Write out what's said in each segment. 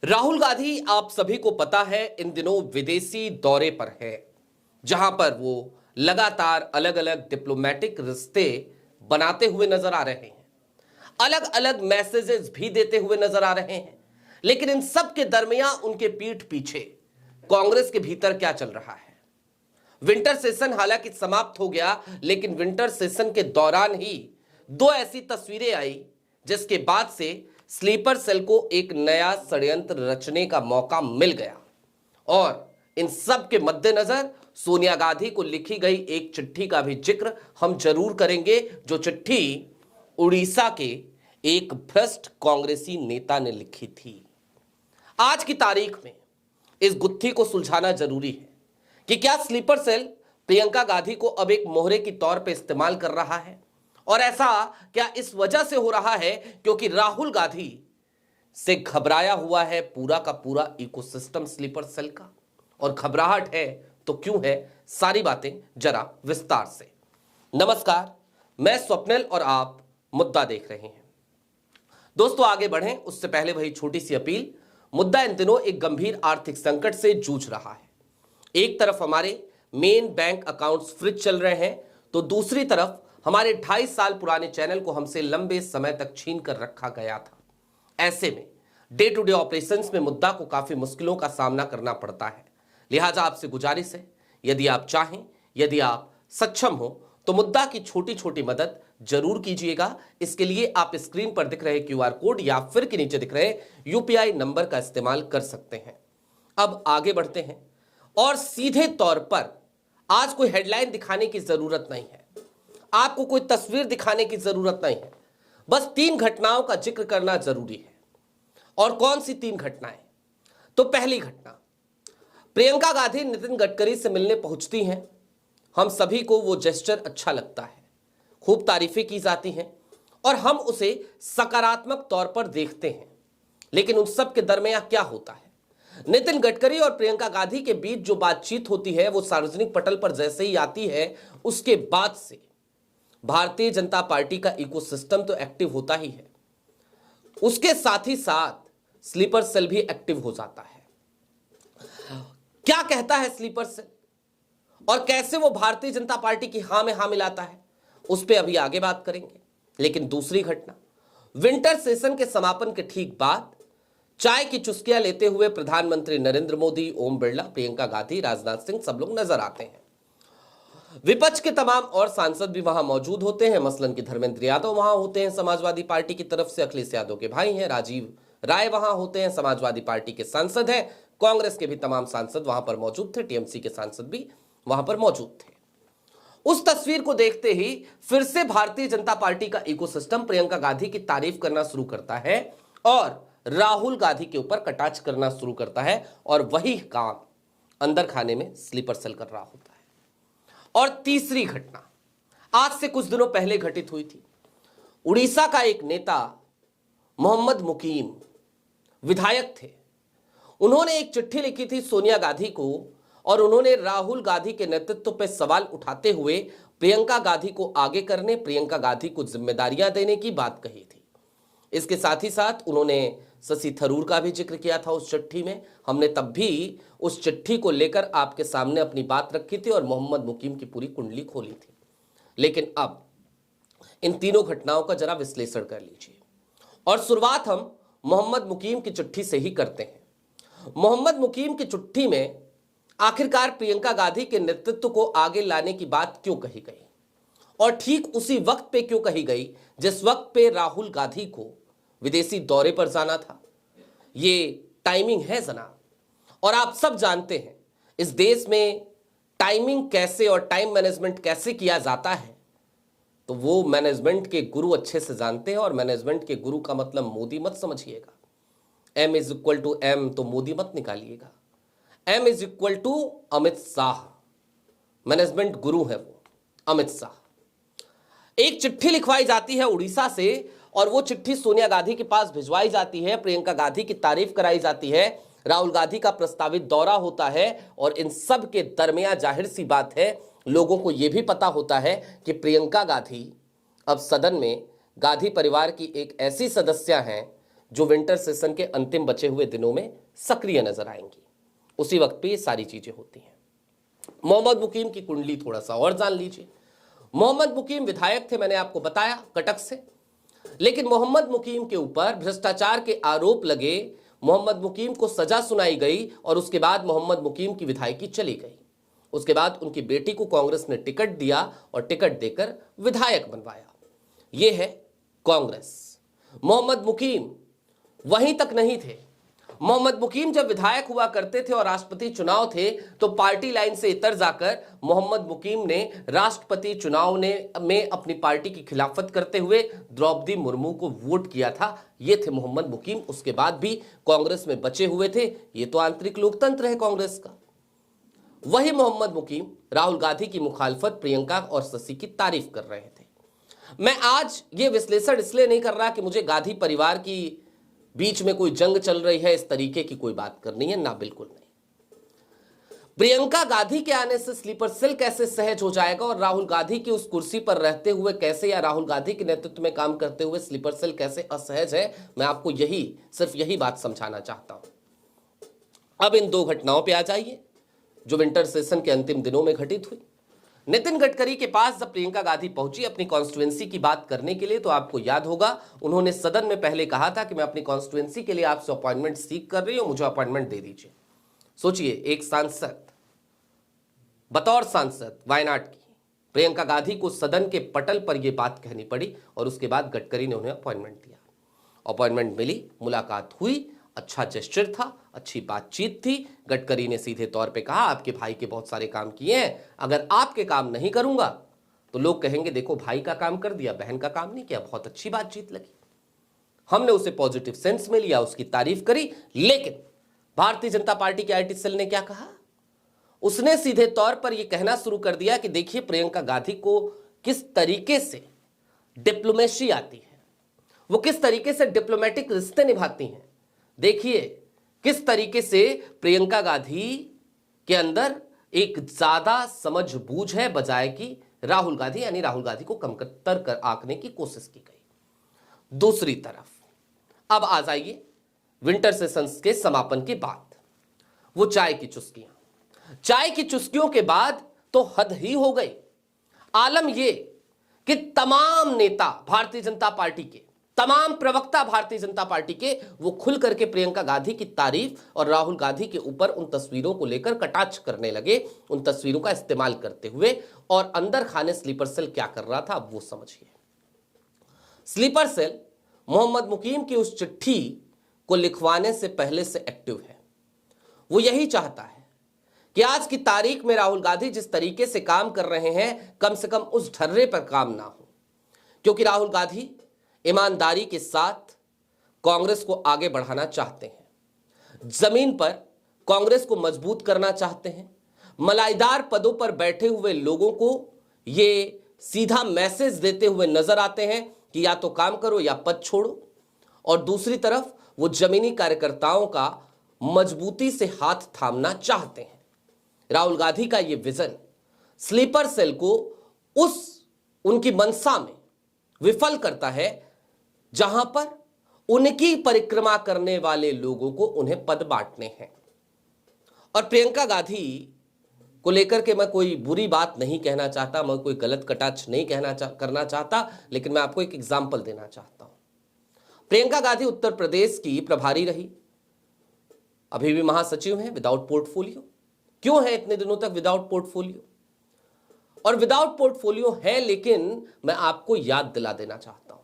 राहुल गांधी आप सभी को पता है इन दिनों विदेशी दौरे पर है, जहां पर वो लगातार अलग अलग डिप्लोमेटिक रिश्ते बनाते हुए नजर आ रहे हैं, अलग अलग मैसेजेस भी देते हुए नजर आ रहे हैं। लेकिन इन सब के दरमियान उनके पीठ पीछे कांग्रेस के भीतर क्या चल रहा है। विंटर सेशन हालांकि समाप्त हो गया, लेकिन विंटर सेशन के दौरान ही दो ऐसी तस्वीरें आई जिसके बाद से स्लीपर सेल को एक नया षड्यंत्र रचने का मौका मिल गया। और इन सब के मद्देनजर सोनिया गांधी को लिखी गई एक चिट्ठी का भी जिक्र हम जरूर करेंगे, जो चिट्ठी उड़ीसा के एक भ्रष्ट कांग्रेसी नेता ने लिखी थी। आज की तारीख में इस गुत्थी को सुलझाना जरूरी है कि क्या स्लीपर सेल प्रियंका गांधी को अब एक मोहरे की तौर पर इस्तेमाल कर रहा है, और ऐसा क्या इस वजह से हो रहा है क्योंकि राहुल गांधी से घबराया हुआ है पूरा का पूरा इकोसिस्टम स्लीपर सेल का। और घबराहट है तो क्यों है, सारी बातें जरा विस्तार से। नमस्कार, मैं स्वप्निल और आप मुद्दा देख रहे हैं। दोस्तों आगे बढ़ें उससे पहले वही छोटी सी अपील। मुद्दा इन दिनों एक गंभीर आर्थिक संकट से जूझ रहा है। एक तरफ हमारे मेन बैंक अकाउंट्स फ्रीज चल रहे हैं, तो दूसरी तरफ हमारे 2.5 साल पुराने चैनल को हमसे लंबे समय तक छीन कर रखा गया था। ऐसे में डे टू डे ऑपरेशंस में मुद्दा को काफी मुश्किलों का सामना करना पड़ता है। लिहाजा आपसे गुजारिश है, यदि आप चाहें, यदि आप सक्षम हो, तो मुद्दा की छोटी छोटी मदद जरूर कीजिएगा। इसके लिए आप स्क्रीन पर दिख रहे क्यूआर कोड या फिर के नीचे दिख रहे यूपीआई नंबर का इस्तेमाल कर सकते हैं। अब आगे बढ़ते हैं और सीधे तौर पर आज कोई हेडलाइन दिखाने की जरूरत नहीं है, आपको कोई तस्वीर दिखाने की जरूरत नहीं है, बस 3 घटनाओं का जिक्र करना जरूरी है। और कौन सी 3 घटनाएं? तो पहली घटना, प्रियंका गांधी नितिन गडकरी से मिलने पहुंचती हैं। हम सभी को वो जेस्चर अच्छा लगता है, खूब तारीफें की जाती हैं और हम उसे सकारात्मक तौर पर देखते हैं। लेकिन उन सब के दरमियान क्या होता है? नितिन गडकरी और प्रियंका गांधी के बीच जो बातचीत होती है वो सार्वजनिक पटल पर जैसे ही आती है, उसके बाद से भारतीय जनता पार्टी का इकोसिस्टम तो एक्टिव होता ही है, उसके साथ ही साथ स्लीपर सेल भी एक्टिव हो जाता है। क्या कहता है स्लीपर सेल और कैसे वो भारतीय जनता पार्टी की हां में हां मिलाता है, उस पर अभी आगे बात करेंगे। लेकिन दूसरी घटना, विंटर सेशन के समापन के ठीक बाद चाय की चुस्कियां लेते हुए प्रधानमंत्री नरेंद्र मोदी, ओम बिरला, प्रियंका गांधी, राजनाथ सिंह सब लोग नजर आते हैं। विपक्ष के तमाम और सांसद भी वहां मौजूद होते हैं, मसलन कि धर्मेंद्र यादव वहां होते हैं समाजवादी पार्टी की तरफ से, अखिलेश यादव के भाई हैं, राजीव राय वहां होते हैं, समाजवादी पार्टी के सांसद हैं, कांग्रेस के भी तमाम सांसद वहां पर मौजूद थे, टीएमसी के सांसद भी वहां पर मौजूद थे। उस तस्वीर को देखते ही फिर से भारतीय जनता पार्टी का इकोसिस्टम प्रियंका गांधी की तारीफ करना शुरू करता है और राहुल गांधी के ऊपर कटाक्ष करना शुरू करता है, और वही काम अंदर खाने में स्लीपर सेल कर रहा होता है। और तीसरी घटना आज से कुछ दिनों पहले घटित हुई थी। उड़ीसा का एक नेता मोहम्मद मुकीम विधायक थे, उन्होंने एक चिट्ठी लिखी थी सोनिया गांधी को और उन्होंने राहुल गांधी के नेतृत्व पर सवाल उठाते हुए प्रियंका गांधी को आगे करने, प्रियंका गांधी को जिम्मेदारियां देने की बात कही थी। इसके साथ ही साथ उन्होंने शशि थरूर का भी जिक्र किया था उस चिट्ठी में। हमने तब भी उस चिट्ठी को लेकर आपके सामने अपनी बात रखी थी और मोहम्मद मुकीम की पूरी कुंडली खोली थी। लेकिन अब इन तीनों घटनाओं का जरा विश्लेषण कर लीजिए और शुरुआत हम मोहम्मद मुकीम की चिट्ठी से ही करते हैं। मोहम्मद मुकीम की चिट्ठी में आखिरकार प्रियंका गांधी के नेतृत्व को आगे लाने की बात क्यों कही गई, और ठीक उसी वक्त पे क्यों कही गई जिस वक्त पे राहुल गांधी को विदेशी दौरे पर जाना था। ये टाइमिंग है जनाब, और आप सब जानते हैं इस देश में टाइमिंग कैसे और टाइम मैनेजमेंट कैसे किया जाता है, तो वो मैनेजमेंट के गुरु अच्छे से जानते हैं। और मैनेजमेंट के गुरु का मतलब मोदी मत समझिएगा, M = M तो मोदी मत निकालिएगा, M = अमित शाह। मैनेजमेंट गुरु है वो अमित शाह। एक चिट्ठी लिखवाई जाती है उड़ीसा से और वो चिट्ठी सोनिया गांधी के पास भिजवाई जाती है, प्रियंका गांधी की तारीफ कराई जाती है, राहुल गांधी का प्रस्तावित दौरा होता है। और इन सब के दरमियान जाहिर सी बात है, लोगों को यह भी पता होता है कि प्रियंका गांधी अब सदन में गांधी परिवार की एक ऐसी सदस्य हैं जो विंटर सेशन के अंतिम बचे हुए दिनों में सक्रिय नजर आएंगी। उसी वक्त पे ये सारी चीजें होती हैं। मोहम्मद मुकीम की कुंडली थोड़ा सा और जान लीजिए। मोहम्मद मुकीम विधायक थे, मैंने आपको बताया, कटक से। लेकिन मोहम्मद मुकीम के ऊपर भ्रष्टाचार के आरोप लगे, मोहम्मद मुकीम को सजा सुनाई गई और उसके बाद मोहम्मद मुकीम की विधायकी चली गई। उसके बाद उनकी बेटी को कांग्रेस ने टिकट दिया और टिकट देकर विधायक बनवाया। यह है कांग्रेस। मोहम्मद मुकीम वहीं तक नहीं थे। मोहम्मद मुकीम जब विधायक हुआ करते थे और राष्ट्रपति चुनाव थे तो पार्टी लाइन से इतर जाकर मोहम्मद मुकीम ने राष्ट्रपति चुनाव में अपनी पार्टी की खिलाफत करते हुए द्रौपदी मुर्मू को वोट किया था। ये थे मोहम्मद मुकीम। उसके बाद भी कांग्रेस में बचे हुए थे। ये तो आंतरिक लोकतंत्र है कांग्रेस का। वही मोहम्मद मुकीम राहुल गांधी की मुखालफत, प्रियंका और शशि की तारीफ कर रहे थे। मैं आज ये विश्लेषण इसलिए नहीं कर रहा कि मुझे गांधी परिवार की बीच में कोई जंग चल रही है, इस तरीके की कोई बात करनी है ना, बिल्कुल नहीं। प्रियंका गांधी के आने से स्लीपर सेल कैसे सहज हो जाएगा और राहुल गांधी की उस कुर्सी पर रहते हुए कैसे, या राहुल गांधी के नेतृत्व में काम करते हुए स्लीपर सेल कैसे असहज है, मैं आपको सिर्फ यही बात समझाना चाहता हूं। अब इन दो घटनाओं पर आ जाइए जो विंटर सेशन के अंतिम दिनों में घटित हुई। नितिन गडकरी के पास जब प्रियंका गांधी पहुंची अपनी कॉन्स्टिट्यूएंसी की बात करने के लिए, तो आपको याद होगा उन्होंने सदन में पहले कहा था कि मैं अपनी कॉन्स्टिट्यूएंसी के लिए आपसे अपॉइंटमेंट सीख कर रही हूं, मुझे अपॉइंटमेंट दे दीजिए। सोचिए, एक सांसद बतौर सांसद वायनाड की प्रियंका गांधी को सदन के पटल पर यह बात कहनी पड़ी और उसके बाद गडकरी ने उन्हें अपॉइंटमेंट दिया। अपॉइंटमेंट मिली, मुलाकात हुई, अच्छा जेस्चर था, अच्छी बातचीत थी। गडकरी ने सीधे तौर पे कहा आपके भाई के बहुत सारे काम किए हैं, अगर आपके काम नहीं करूंगा तो लोग कहेंगे देखो भाई का काम कर दिया, बहन का काम नहीं किया। बहुत अच्छी बातचीत लगी, हमने उसे पॉजिटिव सेंस में लिया, उसकी तारीफ करी। लेकिन भारतीय जनता पार्टी के आईटी सेल ने क्या कहा, उसने सीधे तौर पर यह कहना शुरू कर दिया कि देखिए प्रियंका गांधी को किस तरीके से डिप्लोमेसी आती है, वो किस तरीके से डिप्लोमेटिक रिश्ते निभाती हैं। देखिए किस तरीके से प्रियंका गांधी के अंदर एक ज्यादा समझ बूझ है, बजाय कि राहुल गांधी, यानी राहुल गांधी को कमतर कर आंकने की कोशिश की गई। दूसरी तरफ अब आ जाइए विंटर सेशंस के समापन के बाद वो चाय की चुस्कियों के बाद तो हद ही हो गई। आलम यह कि तमाम नेता भारतीय जनता पार्टी के, तमाम प्रवक्ता भारतीय जनता पार्टी के, वो खुल करके प्रियंका गांधी की तारीफ और राहुल गांधी के ऊपर उन तस्वीरों को लेकर कटाक्ष करने लगे, उन तस्वीरों का इस्तेमाल करते हुए। और अंदर खाने स्लीपर सेल क्या कर रहा था वो समझिए। स्लीपर सेल मोहम्मद मुकीम की उस चिट्ठी को लिखवाने से पहले से एक्टिव है। वो यही चाहता है कि आज की तारीख में राहुल गांधी जिस तरीके से काम कर रहे हैं, कम से कम उस ढर्रे पर काम ना हो, क्योंकि राहुल गांधी ईमानदारी के साथ कांग्रेस को आगे बढ़ाना चाहते हैं, जमीन पर कांग्रेस को मजबूत करना चाहते हैं। मलाईदार पदों पर बैठे हुए लोगों को ये सीधा मैसेज देते हुए नजर आते हैं कि या तो काम करो या पद छोड़ो। और दूसरी तरफ वो जमीनी कार्यकर्ताओं का मजबूती से हाथ थामना चाहते हैं। राहुल गांधी का ये विजन स्लीपर सेल को उनकी मंशा में विफल करता है, जहां पर उनकी परिक्रमा करने वाले लोगों को उन्हें पद बांटने हैं। और प्रियंका गांधी को लेकर के मैं कोई बुरी बात नहीं कहना चाहता, मैं कोई गलत कटाक्ष नहीं करना चाहता, लेकिन मैं आपको एक एग्जाम्पल देना चाहता हूं। प्रियंका गांधी उत्तर प्रदेश की प्रभारी रही, अभी भी महासचिव हैं विदाउट पोर्टफोलियो। क्यों है इतने दिनों तक विदाउट पोर्टफोलियो? और विदाउट पोर्टफोलियो है, लेकिन मैं आपको याद दिला देना चाहता हूं,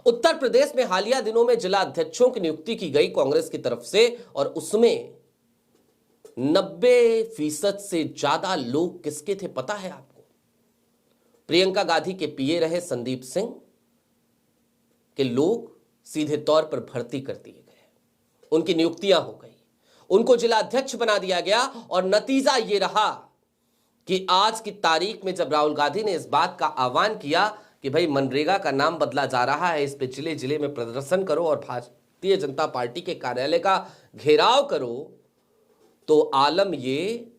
उत्तर प्रदेश में हालिया दिनों में जिला अध्यक्षों की नियुक्ति की गई कांग्रेस की तरफ से, और उसमें 90% से ज्यादा लोग किसके थे पता है आपको? प्रियंका गांधी के पीए रहे संदीप सिंह के लोग सीधे तौर पर भर्ती कर दिए गए, उनकी नियुक्तियां हो गई, उनको जिला अध्यक्ष बना दिया गया। और नतीजा यह रहा कि आज की तारीख में जब राहुल गांधी ने इस बात का आह्वान किया कि भाई मनरेगा का नाम बदला जा रहा है, इस पे जिले जिले में प्रदर्शन करो और भारतीय जनता पार्टी के कार्यालय का घेराव करो, तो आलम ये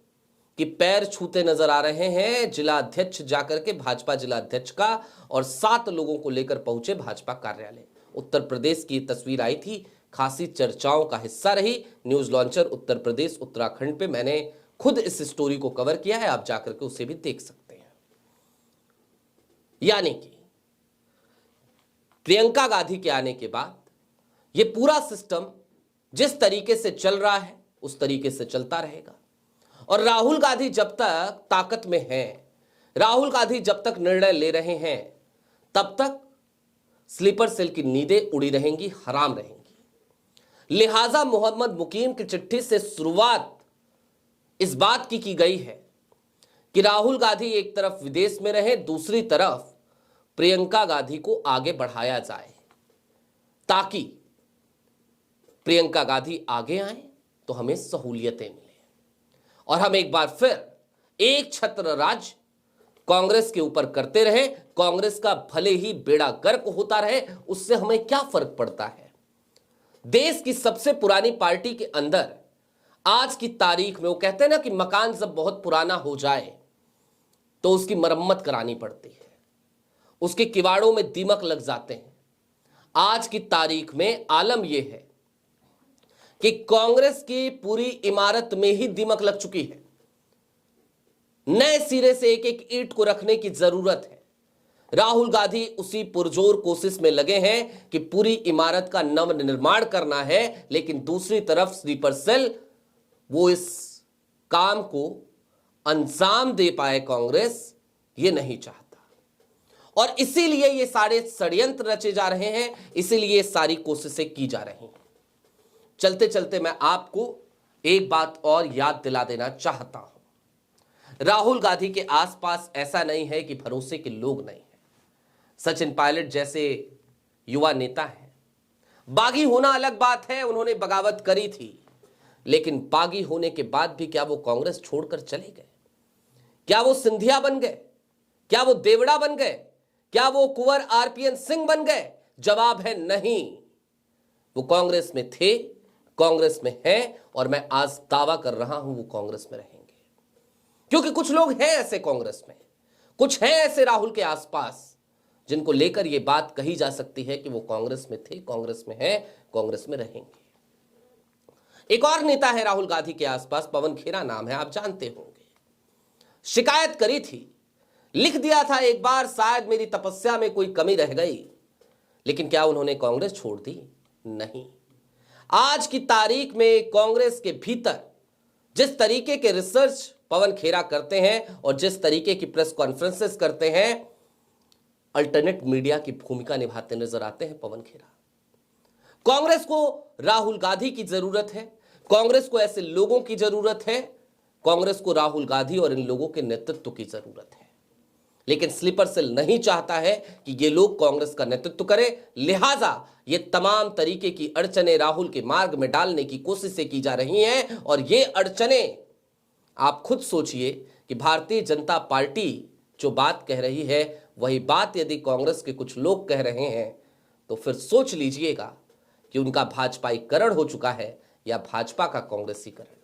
कि पैर छूते नजर आ रहे हैं जिला अध्यक्ष जाकर के, भाजपा जिला अध्यक्ष का, और 7 लोगों को लेकर पहुंचे भाजपा कार्यालय। उत्तर प्रदेश की तस्वीर आई थी, खासी चर्चाओं का हिस्सा रही। न्यूज लॉन्चर उत्तर प्रदेश उत्तराखंड पे मैंने खुद इस स्टोरी को कवर किया है, आप जाकर के उसे भी देख सकते हैं। यानी कि प्रियंका गांधी के आने के बाद ये पूरा सिस्टम जिस तरीके से चल रहा है उस तरीके से चलता रहेगा। और राहुल गांधी जब तक ताकत में हैं, राहुल गांधी जब तक निर्णय ले रहे हैं, तब तक स्लीपर सेल की नींदें उड़ी रहेंगी, हराम रहेंगी। लिहाजा मोहम्मद मुकीम की चिट्ठी से शुरुआत इस बात की गई है कि राहुल गांधी एक तरफ विदेश में रहे, दूसरी तरफ प्रियंका गांधी को आगे बढ़ाया जाए, ताकि प्रियंका गांधी आगे आए तो हमें सहूलियतें मिले और हम एक बार फिर एक छत्र राज कांग्रेस के ऊपर करते रहे। कांग्रेस का भले ही बेड़ा गर्क होता रहे, उससे हमें क्या फर्क पड़ता है। देश की सबसे पुरानी पार्टी के अंदर आज की तारीख में, वो कहते हैं ना कि मकान जब बहुत पुराना हो जाए तो उसकी मरम्मत करानी पड़ती है, उसके किवाड़ों में दीमक लग जाते हैं। आज की तारीख में आलम यह है कि कांग्रेस की पूरी इमारत में ही दीमक लग चुकी है। नए सिरे से एक एक ईंट को रखने की जरूरत है। राहुल गांधी उसी पुरजोर कोशिश में लगे हैं कि पूरी इमारत का नव निर्माण करना है, लेकिन दूसरी तरफ स्लीपर सेल वो इस काम को अंजाम दे पाए कांग्रेस, ये नहीं चाहता। और इसीलिए ये सारे षड्यंत्र रचे जा रहे हैं, इसीलिए सारी कोशिशें की जा रही हैं। चलते चलते मैं आपको एक बात और याद दिला देना चाहता हूं। राहुल गांधी के आसपास ऐसा नहीं है कि भरोसे के लोग नहीं हैं। सचिन पायलट जैसे युवा नेता हैं। बागी होना अलग बात है, उन्होंने बगावत करी थी, लेकिन बागी होने के बाद भी क्या वो कांग्रेस छोड़कर चले गए? क्या वो सिंधिया बन गए? क्या वो देवड़ा बन गए? क्या वो कुंवर आरपीएन सिंह बन गए? जवाब है नहीं। वो कांग्रेस में थे, कांग्रेस में हैं, और मैं आज दावा कर रहा हूं वो कांग्रेस में रहेंगे। क्योंकि कुछ लोग हैं ऐसे कांग्रेस में, कुछ हैं ऐसे राहुल के आसपास, जिनको लेकर यह बात कही जा सकती है कि वो कांग्रेस में थे, कांग्रेस में हैं, कांग्रेस में रहेंगे। एक और नेता है राहुल गांधी के आसपास, पवन खेरा नाम है, आप जानते होंगे। शिकायत करी थी, लिख दिया था एक बार, शायद मेरी तपस्या में कोई कमी रह गई। लेकिन क्या उन्होंने कांग्रेस छोड़ दी? नहीं। आज की तारीख में कांग्रेस के भीतर जिस तरीके के रिसर्च पवन खेरा करते हैं और जिस तरीके की प्रेस कॉन्फ्रेंसेस करते हैं, अल्टरनेट मीडिया की भूमिका निभाते नजर आते हैं पवन खेरा। कांग्रेस को राहुल गांधी की जरूरत है, कांग्रेस को ऐसे लोगों की जरूरत है, कांग्रेस को राहुल गांधी और इन लोगों के नेतृत्व की जरूरत है। लेकिन स्लीपर सेल नहीं चाहता है कि ये लोग कांग्रेस का नेतृत्व करें, लिहाजा ये तमाम तरीके की अड़चने राहुल के मार्ग में डालने की कोशिशें की जा रही हैं। और ये अड़चने, आप खुद सोचिए कि भारतीय जनता पार्टी जो बात कह रही है वही बात यदि कांग्रेस के कुछ लोग कह रहे हैं, तो फिर सोच लीजिएगा कि उनका भाजपाईकरण हो चुका है या भाजपा का कांग्रेसीकरण।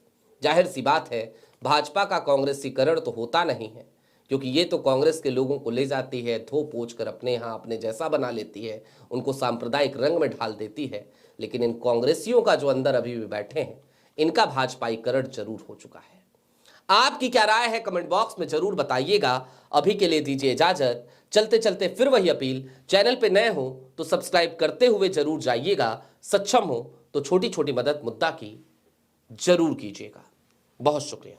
जाहिर सी बात है, भाजपा का कांग्रेसीकरण तो होता नहीं है, क्योंकि ये तो कांग्रेस के लोगों को ले जाती है, धो पोछ कर अपने यहाँ अपने जैसा बना लेती है, उनको सांप्रदायिक रंग में ढाल देती है। लेकिन इन कांग्रेसियों का जो अंदर अभी भी बैठे हैं, इनका भाजपाईकरण जरूर हो चुका है। आपकी क्या राय है कमेंट बॉक्स में जरूर बताइएगा। अभी के लिए दीजिए इजाजत। चलते चलते फिर वही अपील, चैनल पे नए हो तो सब्सक्राइब करते हुए जरूर जाइएगा, सक्षम हो तो छोटी छोटी मदद मुद्दा की जरूर कीजिएगा। बहुत शुक्रिया।